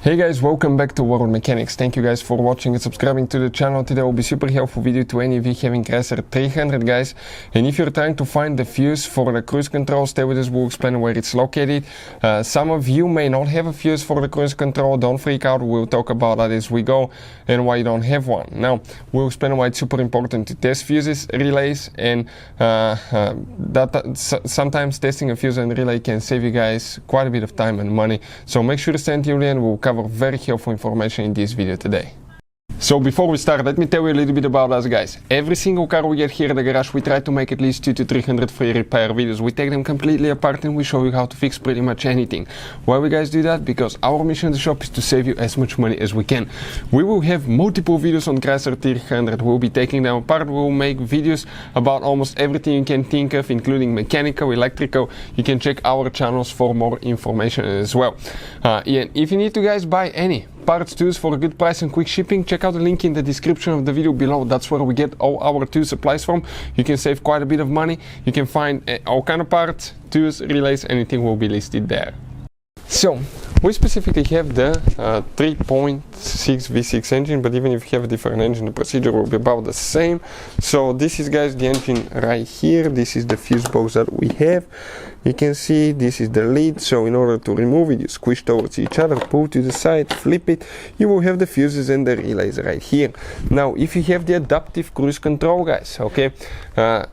Hey guys, welcome back to World Mechanics. Thank you guys for watching and subscribing to the channel. Today will be super helpful video to any of you having Chrysler 300 guys. And if you're trying to find the fuse for the cruise control, stay with us, we'll explain where it's located. Some of you may not have a fuse for the cruise control. Don't freak out, we'll talk about that as we go and why you don't have one. Now, we'll explain why it's super important to test fuses, relays, and sometimes testing a fuse and relay can save you guys quite a bit of time and money. So make sure to stay until the end. We'll cover very helpful information in this video today. So before we start, let me tell you a little bit about us guys. Every single car we get here in the garage, we try to make at least 200 to 300 free repair videos. We take them completely apart and we show you how to fix pretty much anything. Why we guys do that? Because our mission in the shop is to save you as much money as we can. We will have multiple videos on Chrysler 300. We'll be taking them apart. We'll make videos about almost everything you can think of, including mechanical, electrical. You can check our channels for more information as well. And if you need to guys buy any parts tools for a good price and quick shipping, check out the link in the description of the video below. That's where we get all our tool supplies from. You can save quite a bit of money. You can find all kind of parts, tools, relays, anything will be listed there. So we specifically have the 3.6 V6 engine, but even if you have a different engine, the procedure will be about the same. So this is guys the engine right here. This is the fuse box that we have. You can see this is the lid, so in order to remove it, you squish towards each other, pull to the side, flip it, you will have the fuses and the relays right here. Now if you have the adaptive cruise control guys, okay,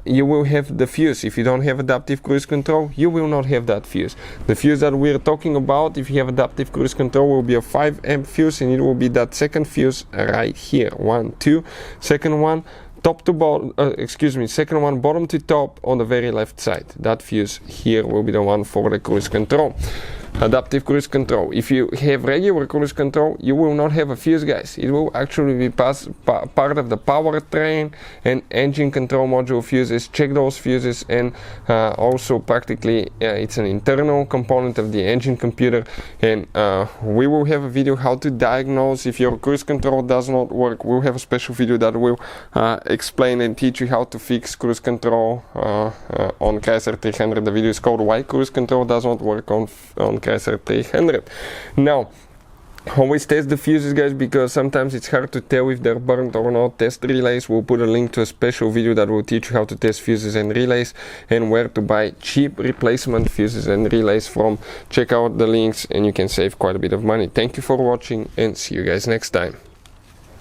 you will have the fuse. If you don't have adaptive cruise control, you will not have that fuse. The fuse that we're talking about, if you have adaptive cruise control, will be a 5 amp fuse, and it will be that second fuse right here. 1, 2, second one top to bottom, second one bottom to top on the very left side. That fuse here will be the one for the cruise control. Adaptive cruise control. If you have regular cruise control, you will not have a fuse guys. It will actually be part of the powertrain and engine control module fuses. Check those fuses, and also practically it's an internal component of the engine computer, and we will have a video how to diagnose if your cruise control does not work. We'll have a special video that will explain and teach you how to fix cruise control on Chrysler 300. The video is called Why Cruise Control Does Not Work on Chrysler 300. Now, always test the fuses guys, because sometimes it's hard to tell if they're burnt or not. Test relays. We'll put a link to a special video that will teach you how to test fuses and relays and where to buy cheap replacement fuses and relays from. Check out the links and you can save quite a bit of money. Thank you for watching and see you guys next time.